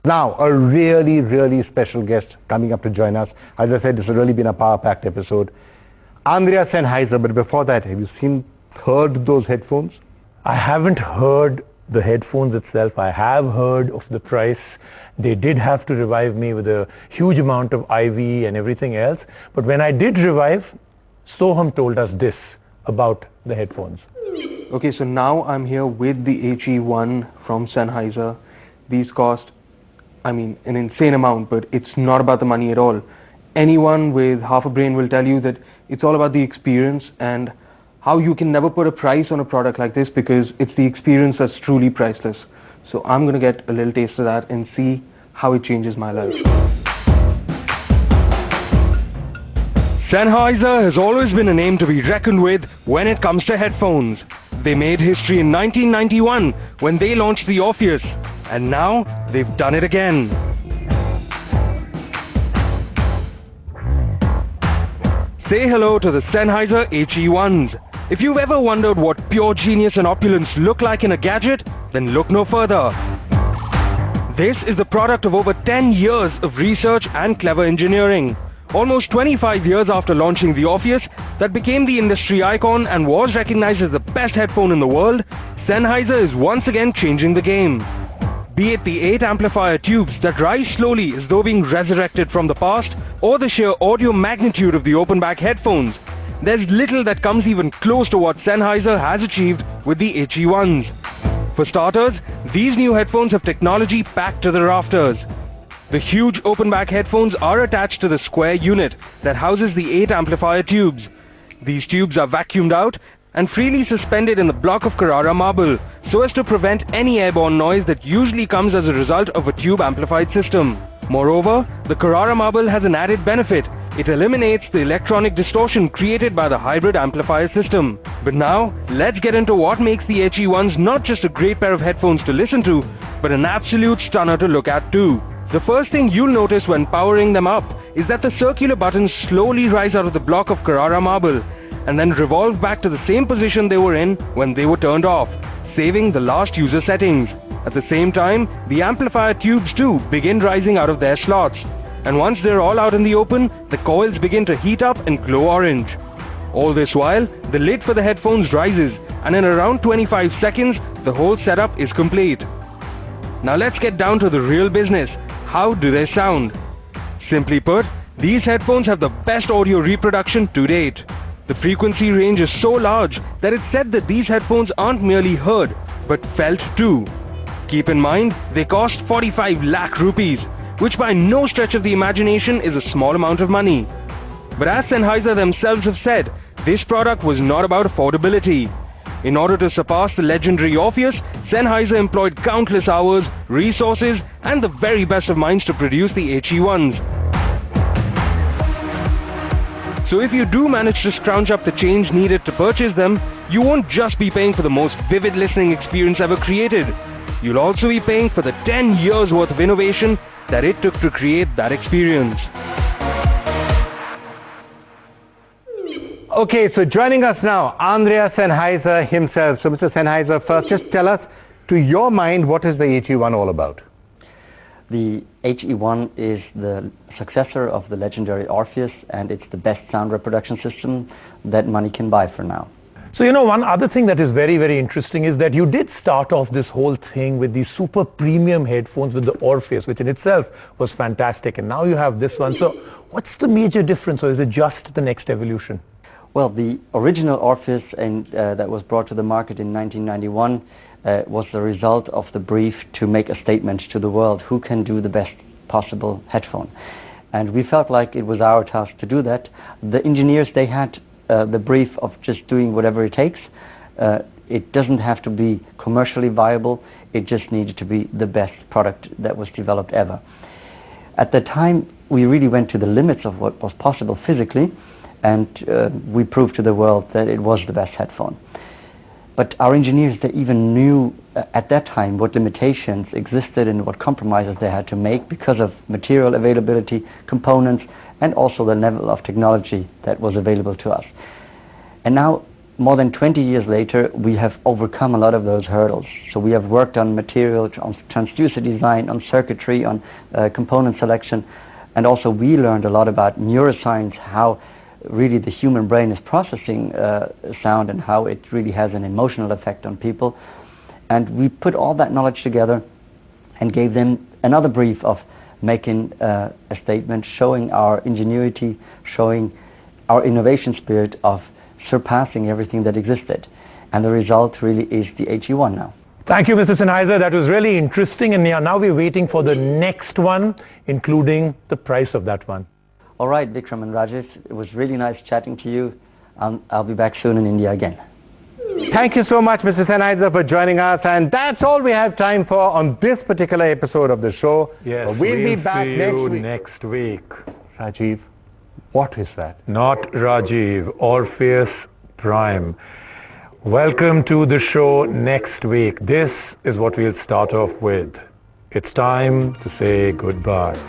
Now, a really, really special guest coming up to join us. As I said, this has really been a power-packed episode. Andrea Sennheiser, but before that, have you heard those headphones? I haven't heard the headphones itself. I have heard of the price. They did have to revive me with a huge amount of IV and everything else. But when I did revive, Soham told us this about the headphones. Okay, so now I'm here with the HE1 from Sennheiser. These cost, an insane amount, but it's not about the money at all. Anyone with half a brain will tell you that it's all about the experience and how you can never put a price on a product like this because it's the experience that's truly priceless. So I'm going to get a little taste of that and see how it changes my life. Sennheiser has always been a name to be reckoned with when it comes to headphones. They made history in 1991 when they launched the Orpheus, and now they've done it again. Say hello to the Sennheiser HE1s. If you've ever wondered what pure genius and opulence look like in a gadget, then look no further. This is the product of over 10 years of research and clever engineering. Almost 25 years after launching the Orpheus, that became the industry icon and was recognized as the best headphone in the world, Sennheiser is once again changing the game. Be it the 8 amplifier tubes that rise slowly as though being resurrected from the past, or the sheer audio magnitude of the open back headphones, there's little that comes even close to what Sennheiser has achieved with the HE1s. For starters, these new headphones have technology packed to the rafters. The huge open back headphones are attached to the square unit that houses the 8 amplifier tubes. These tubes are vacuumed out and freely suspended in the block of Carrara marble so as to prevent any airborne noise that usually comes as a result of a tube amplified system. Moreover, the Carrara marble has an added benefit. It eliminates the electronic distortion created by the hybrid amplifier system. But now, let's get into what makes the HE1s not just a great pair of headphones to listen to, but an absolute stunner to look at too. The first thing you'll notice when powering them up is that the circular buttons slowly rise out of the block of Carrara marble and then revolve back to the same position they were in when they were turned off, saving the last user settings. At the same time, the amplifier tubes too begin rising out of their slots. And once they're all out in the open, the coils begin to heat up and glow orange. All this while, the lid for the headphones rises, and in around 25 seconds, the whole setup is complete. Now let's get down to the real business. How do they sound? Simply put, these headphones have the best audio reproduction to date. The frequency range is so large that it's said that these headphones aren't merely heard, but felt too. Keep in mind, they cost 45 lakh rupees, which by no stretch of the imagination is a small amount of money. But as Sennheiser themselves have said, this product was not about affordability. In order to surpass the legendary Orpheus, Sennheiser employed countless hours, resources, and the very best of minds to produce the HE1s. So if you do manage to scrounge up the change needed to purchase them, you won't just be paying for the most vivid listening experience ever created. You'll also be paying for the 10 years worth of innovation that it took to create that experience. Okay, so joining us now, Andrea Sennheiser himself. So Mr. Sennheiser, first just tell us, to your mind, what is the HE1 all about? The HE1 is the successor of the legendary Orpheus, and it's the best sound reproduction system that money can buy for now. So, one other thing that is very, very interesting is that you did start off this whole thing with these super premium headphones with the Orpheus, which in itself was fantastic, and now you have this one. So what's the major difference, or is it just the next evolution? Well, the original Orpheus that was brought to the market in 1991 was the result of the brief to make a statement to the world who can do the best possible headphone. And we felt like it was our task to do that. The engineers, they had the brief of just doing whatever it takes. It doesn't have to be commercially viable. It just needed to be the best product that was developed ever. At the time, we really went to the limits of what was possible physically, and we proved to the world that it was the best headphone. But our engineers, they even knew at that time what limitations existed and what compromises they had to make because of material availability, components, and also the level of technology that was available to us. And now more than 20 years later, we have overcome a lot of those hurdles. So we have worked on material, on transducer design, on circuitry, on component selection, and also we learned a lot about neuroscience, how really the human brain is processing sound and how it really has an emotional effect on people. And we put all that knowledge together and gave them another brief of making a statement showing our ingenuity, showing our innovation spirit of surpassing everything that existed. And the result really is the HE1 now. Thank you, Mr. Sennheiser. That was really interesting, and now we're waiting for the next one, including the price of that one. All right, Vikram and Rajesh, it was really nice chatting to you. I'll be back soon in India again. Thank you so much, Mr. Sennheiser, for joining us, and that's all we have time for on this particular episode of the show. Yes, we'll be back see you next week. Rajiv, what is that? Not Rajiv, Orpheus Prime. Welcome to the show next week. This is what we'll start off with. It's time to say goodbye.